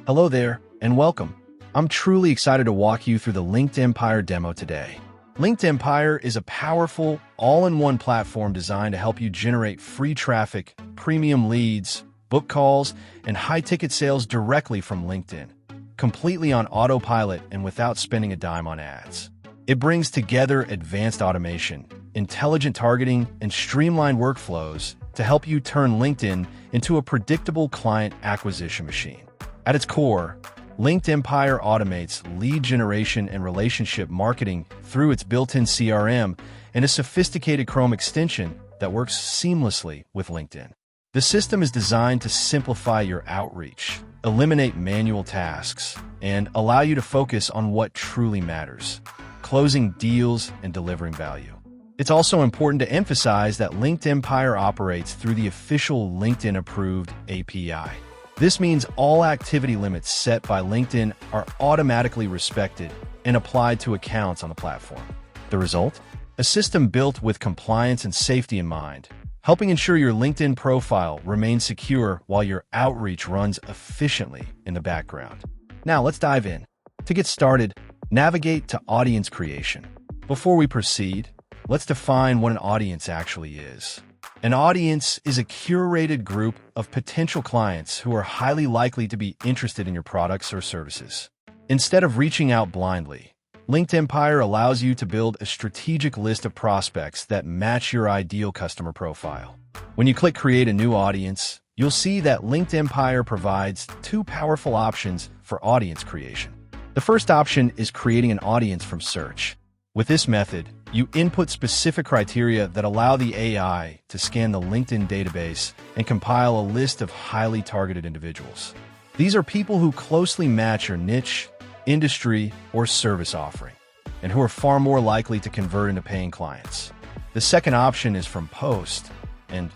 Hello there, and welcome. I'm truly excited to walk you through the LinkedEmpire demo today. LinkedEmpire is a powerful, all-in-one platform designed to help you generate free traffic, premium leads, book calls, and high-ticket sales directly from LinkedIn, completely on autopilot and without spending a dime on ads. It brings together advanced automation, intelligent targeting, and streamlined workflows to help you turn LinkedIn into a predictable client acquisition machine. At its core, LinkedEmpire automates lead generation and relationship marketing through its built-in CRM and a sophisticated Chrome extension that works seamlessly with LinkedIn. The system is designed to simplify your outreach, eliminate manual tasks, and allow you to focus on what truly matters: closing deals and delivering value. It's also important to emphasize that LinkedEmpire operates through the official LinkedIn-approved API. This means all activity limits set by LinkedIn are automatically respected and applied to accounts on the platform. The result? A system built with compliance and safety in mind, helping ensure your LinkedIn profile remains secure while your outreach runs efficiently in the background. Now let's dive in. To get started, navigate to Audience Creation. Before we proceed, let's define what an audience actually is. An audience is a curated group of potential clients who are highly likely to be interested in your products or services. Instead of reaching out blindly, LinkedEmpire allows you to build a strategic list of prospects that match your ideal customer profile. When you click Create a New Audience, you'll see that LinkedEmpire provides two powerful options for audience creation. The first option is creating an audience from search. With this method, you input specific criteria that allow the AI to scan the LinkedIn database and compile a list of highly targeted individuals. These are people who closely match your niche, industry, or service offering, and who are far more likely to convert into paying clients. The second option is from post, and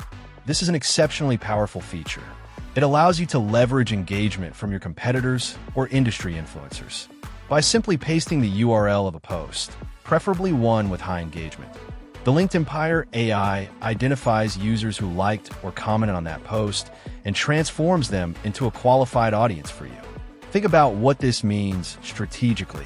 this is an exceptionally powerful feature. It allows you to leverage engagement from your competitors or industry influencers by simply pasting the URL of a post, preferably one with high engagement. The LinkedEmpire AI identifies users who liked or commented on that post and transforms them into a qualified audience for you. Think about what this means strategically.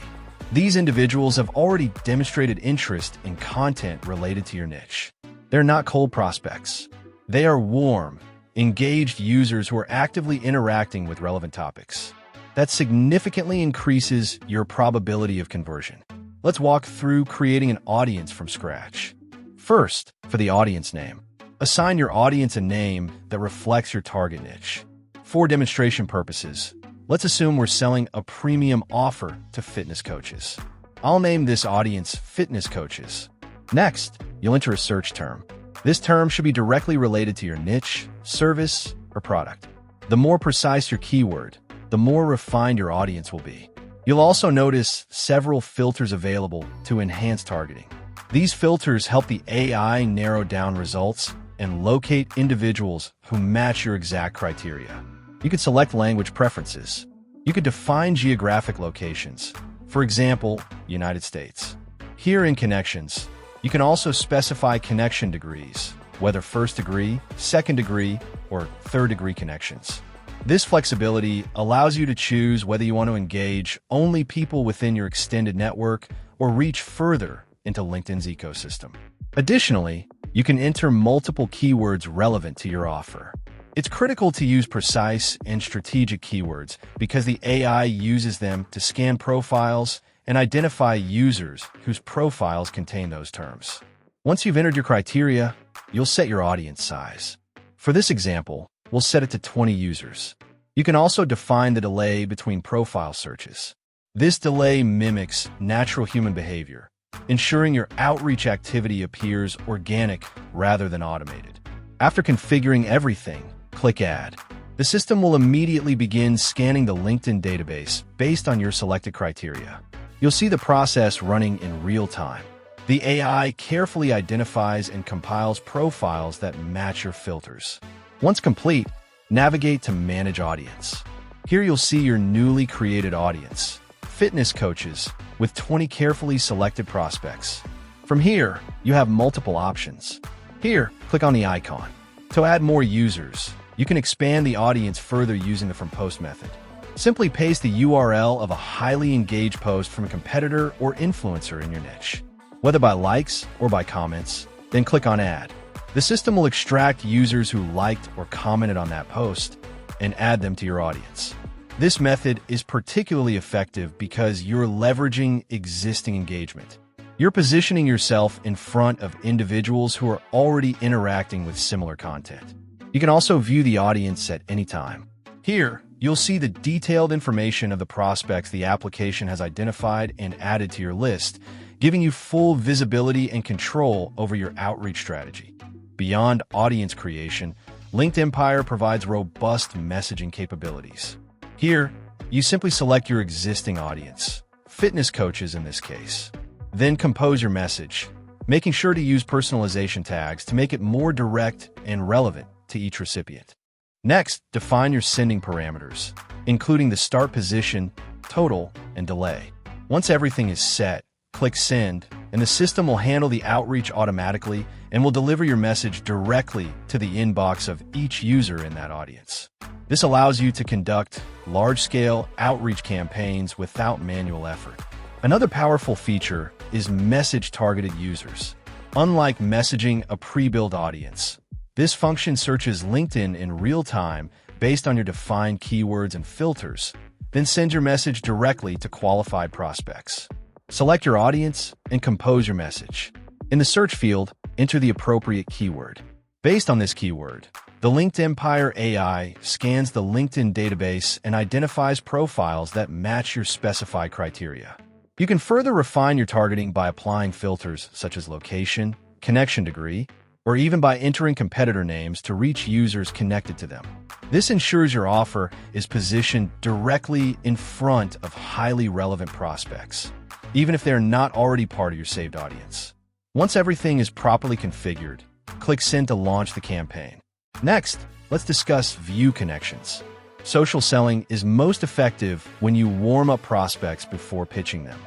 These individuals have already demonstrated interest in content related to your niche. They're not cold prospects. They are warm, engaged users who are actively interacting with relevant topics. That significantly increases your probability of conversion. Let's walk through creating an audience from scratch. First, for the audience name, assign your audience a name that reflects your target niche. For demonstration purposes, let's assume we're selling a premium offer to fitness coaches. I'll name this audience Fitness Coaches. Next, you'll enter a search term. This term should be directly related to your niche, service, or product. The more precise your keyword, the more refined your audience will be. You'll also notice several filters available to enhance targeting. These filters help the AI narrow down results and locate individuals who match your exact criteria. You could select language preferences. You could define geographic locations, for example, United States. Here in Connections, you can also specify connection degrees, whether first degree, second degree, or third degree connections. This flexibility allows you to choose whether you want to engage only people within your extended network or reach further into LinkedIn's ecosystem. Additionally, you can enter multiple keywords relevant to your offer. It's critical to use precise and strategic keywords because the AI uses them to scan profiles and identify users whose profiles contain those terms. Once you've entered your criteria, you'll set your audience size. For this example, we'll set it to 20 users. You can also define the delay between profile searches. This delay mimics natural human behavior, ensuring your outreach activity appears organic rather than automated. After configuring everything, click Add. The system will immediately begin scanning the LinkedIn database based on your selected criteria. You'll see the process running in real time. The AI carefully identifies and compiles profiles that match your filters. Once complete, navigate to Manage Audience. Here you'll see your newly created audience, Fitness Coaches, with 20 carefully selected prospects. From here, you have multiple options. Here, click on the icon. To add more users, you can expand the audience further using the From Post method. Simply paste the URL of a highly engaged post from a competitor or influencer in your niche, whether by likes or by comments, then click on Add. The system will extract users who liked or commented on that post and add them to your audience. This method is particularly effective because you're leveraging existing engagement. You're positioning yourself in front of individuals who are already interacting with similar content. You can also view the audience at any time. Here, you'll see the detailed information of the prospects the application has identified and added to your list, giving you full visibility and control over your outreach strategy. Beyond audience creation, LinkedEmpire provides robust messaging capabilities. Here, you simply select your existing audience, fitness coaches in this case. Then compose your message, making sure to use personalization tags to make it more direct and relevant to each recipient. Next, define your sending parameters, including the start position, total, and delay. Once everything is set, click Send, and the system will handle the outreach automatically and will deliver your message directly to the inbox of each user in that audience. This allows you to conduct large-scale outreach campaigns without manual effort. Another powerful feature is message-targeted users. Unlike messaging a pre-built audience, this function searches LinkedIn in real time based on your defined keywords and filters, then sends your message directly to qualified prospects. Select your audience and compose your message. In the search field, enter the appropriate keyword. Based on this keyword, the LinkedEmpire AI scans the LinkedIn database and identifies profiles that match your specified criteria. You can further refine your targeting by applying filters such as location, connection degree, or even by entering competitor names to reach users connected to them. This ensures your offer is positioned directly in front of highly relevant prospects, even if they're not already part of your saved audience. Once everything is properly configured, click Send to launch the campaign. Next, let's discuss view connections. Social selling is most effective when you warm up prospects before pitching them.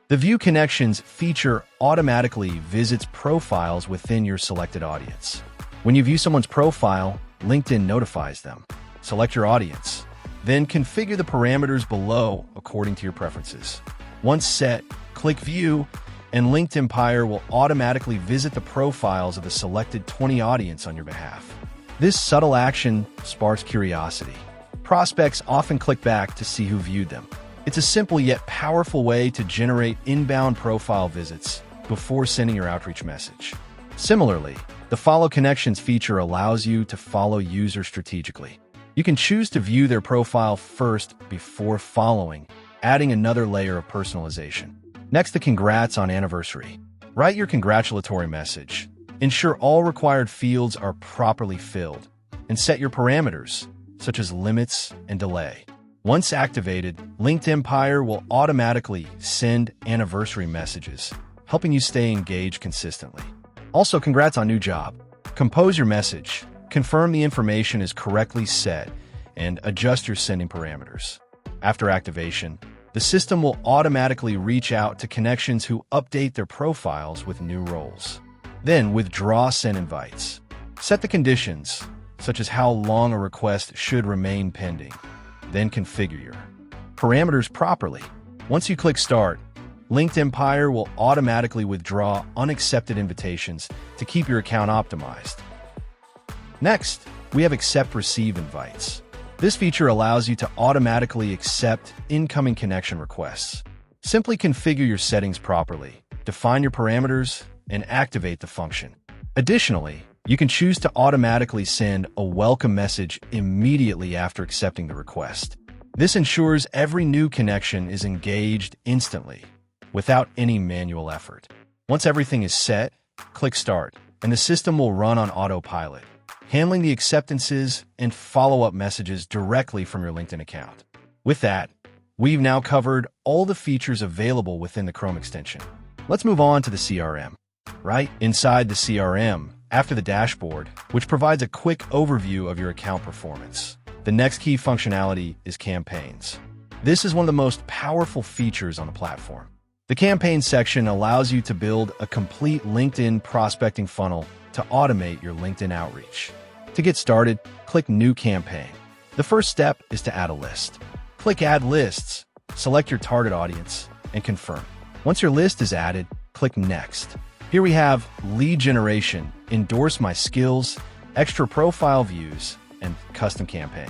The View Connections feature automatically visits profiles within your selected audience. When you view someone's profile, LinkedIn notifies them. Select your audience. Then configure the parameters below according to your preferences. Once set, click View, and LinkedEmpire will automatically visit the profiles of the selected 20 audience on your behalf. This subtle action sparks curiosity. Prospects often click back to see who viewed them. It's a simple yet powerful way to generate inbound profile visits before sending your outreach message. Similarly, the Follow Connections feature allows you to follow users strategically. You can choose to view their profile first before following, adding another layer of personalization. Next, the Congrats on Anniversary. Write your congratulatory message. Ensure all required fields are properly filled, and set your parameters, such as limits and delay. Once activated, LinkedEmpire will automatically send anniversary messages, helping you stay engaged consistently. Also, congrats on new job. Compose your message, confirm the information is correctly set, and adjust your sending parameters. After activation, the system will automatically reach out to connections who update their profiles with new roles. Then withdraw send invites. Set the conditions, such as how long a request should remain pending. Then configure your parameters properly. Once you click Start, LinkedEmpire will automatically withdraw unaccepted invitations to keep your account optimized. Next, we have Accept Receive Invites. This feature allows you to automatically accept incoming connection requests. Simply configure your settings properly, define your parameters, and activate the function. Additionally, you can choose to automatically send a welcome message immediately after accepting the request. This ensures every new connection is engaged instantly, without any manual effort. Once everything is set, click Start, and the system will run on autopilot, handling the acceptances and follow-up messages directly from your LinkedIn account. With that, we've now covered all the features available within the Chrome extension. Let's move on to the CRM. Right inside the CRM, after the dashboard, which provides a quick overview of your account performance, the next key functionality is campaigns. This is one of the most powerful features on the platform. The campaign section allows you to build a complete LinkedIn prospecting funnel to automate your LinkedIn outreach. To get started, click New Campaign. The first step is to add a list. Click Add Lists, select your target audience, and confirm. Once your list is added, click Next. Here we have lead generation, endorse my skills, extra profile views, and custom campaign.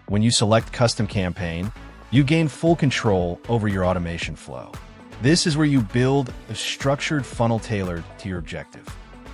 When you select custom campaign, you gain full control over your automation flow. This is where you build a structured funnel tailored to your objective.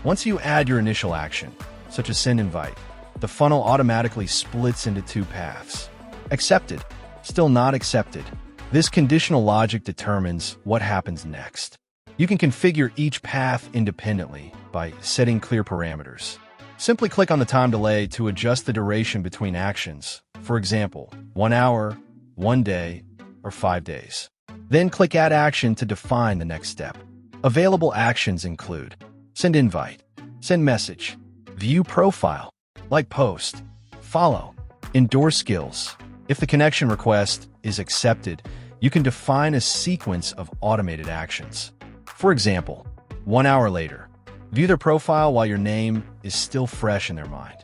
Once you add your initial action, such as send invite, the funnel automatically splits into two paths. Accepted, still not accepted. This conditional logic determines what happens next. You can configure each path independently by setting clear parameters. Simply click on the time delay to adjust the duration between actions. For example, 1 hour, 1 day, or 5 days. Then click Add Action to define the next step. Available actions include send invite, send message, view profile, like post, follow, endorse skills. If the connection request is accepted, you can define a sequence of automated actions. For example, 1 hour later, view their profile while your name is still fresh in their mind.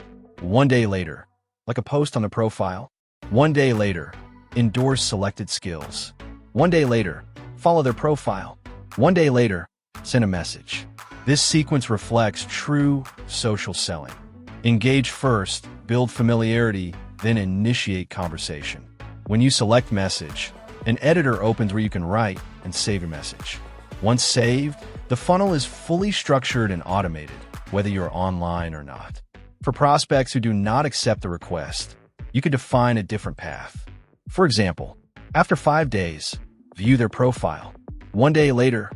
1 day later, like a post on the profile. 1 day later, endorse selected skills. 1 day later, follow their profile. 1 day later, send a message. This sequence reflects true social selling. Engage first, build familiarity, then initiate conversation. When you select message, an editor opens where you can write and save your message. Once saved, the funnel is fully structured and automated, whether you're online or not. For prospects who do not accept the request, you could define a different path. For example, after 5 days, view their profile. 1 day later,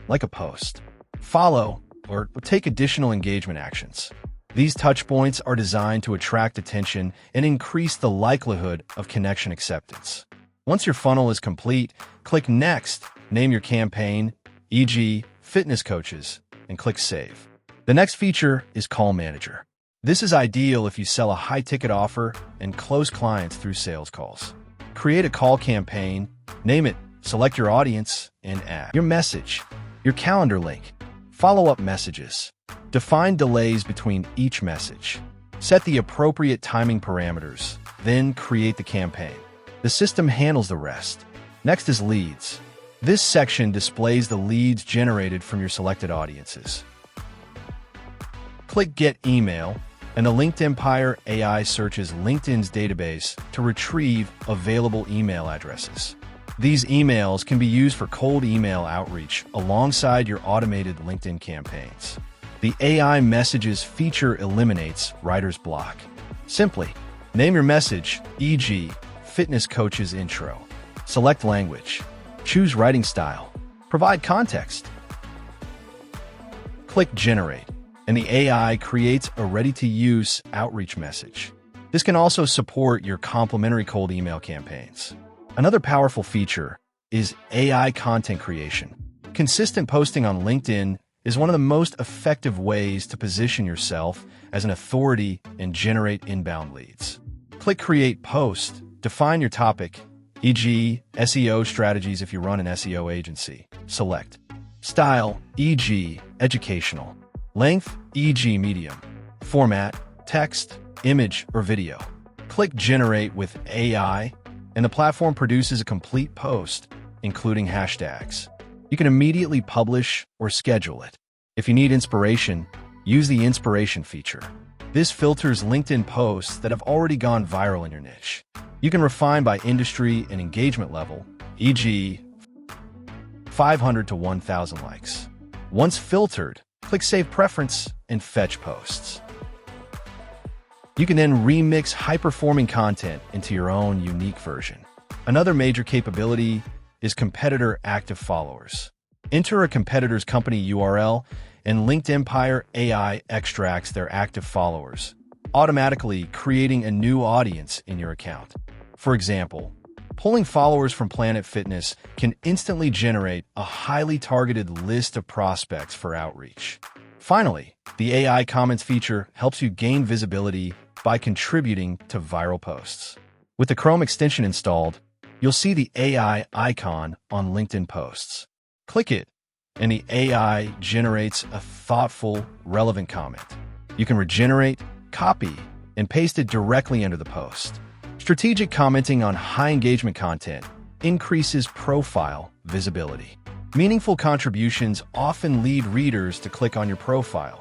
like a post, follow, or take additional engagement actions. These touchpoints are designed to attract attention and increase the likelihood of connection acceptance. Once your funnel is complete, click Next, name your campaign, e.g., fitness coaches, and click Save. The next feature is Call Manager. This is ideal if you sell a high-ticket offer and close clients through sales calls. Create a call campaign, name it, select your audience, and add your message, your calendar link, follow-up messages. Define delays between each message. Set the appropriate timing parameters, then create the campaign. The system handles the rest. Next is Leads. This section displays the leads generated from your selected audiences. Click Get Email, and the LinkedEmpire AI searches LinkedIn's database to retrieve available email addresses. These emails can be used for cold email outreach alongside your automated LinkedIn campaigns. The AI messages feature eliminates writer's block. Simply name your message, e.g., fitness coach's intro. Select language. Choose writing style. Provide context. Click Generate, and the AI creates a ready-to-use outreach message. This can also support your complimentary cold email campaigns. Another powerful feature is AI content creation. Consistent posting on LinkedIn is one of the most effective ways to position yourself as an authority and generate inbound leads. Click Create Post, define your topic, e.g., SEO strategies if you run an SEO agency. Select Style, e.g., educational. Length, e.g., medium. Format, text, image, or video. Click Generate with AI, and the platform produces a complete post, including hashtags. You can immediately publish or schedule it. If you need inspiration, use the inspiration feature. This filters LinkedIn posts that have already gone viral in your niche. You can refine by industry and engagement level, e.g., 500 to 1,000 likes. Once filtered, click Save Preference and fetch posts. You can then remix high-performing content into your own unique version. Another major capability is competitor active followers. Enter a competitor's company URL, and LinkedEmpire AI extracts their active followers, automatically creating a new audience in your account. For example, pulling followers from Planet Fitness can instantly generate a highly targeted list of prospects for outreach. Finally, the AI comments feature helps you gain visibility by contributing to viral posts. With the Chrome extension installed, you'll see the AI icon on LinkedIn posts. Click it, and the AI generates a thoughtful, relevant comment. You can regenerate, copy, and paste it directly under the post. Strategic commenting on high engagement content increases profile visibility. Meaningful contributions often lead readers to click on your profile,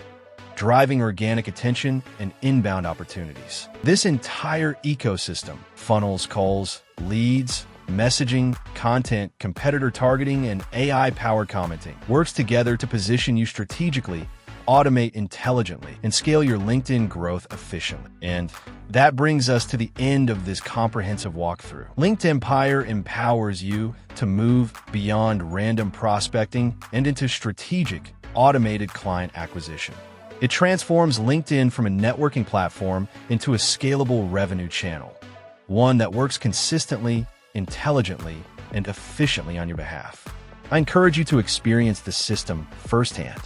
driving organic attention and inbound opportunities. This entire ecosystem, funnels, calls, leads, messaging, content, competitor targeting, and AI-powered commenting, works together to position you strategically, automate intelligently, and scale your LinkedIn growth efficiently. And that brings us to the end of this comprehensive walkthrough. LinkedEmpire empowers you to move beyond random prospecting and into strategic, automated client acquisition. It transforms LinkedIn from a networking platform into a scalable revenue channel, one that works consistently, intelligently, and efficiently on your behalf. I encourage you to experience the system firsthand.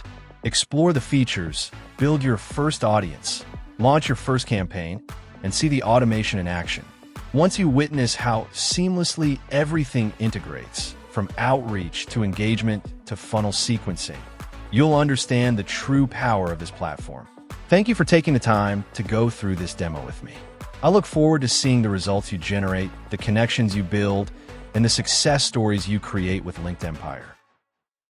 Explore the features, build your first audience, launch your first campaign, and see the automation in action. Once you witness how seamlessly everything integrates, from outreach to engagement to funnel sequencing, you'll understand the true power of this platform. Thank you for taking the time to go through this demo with me. I look forward to seeing the results you generate, the connections you build, and the success stories you create with LinkedEnPire.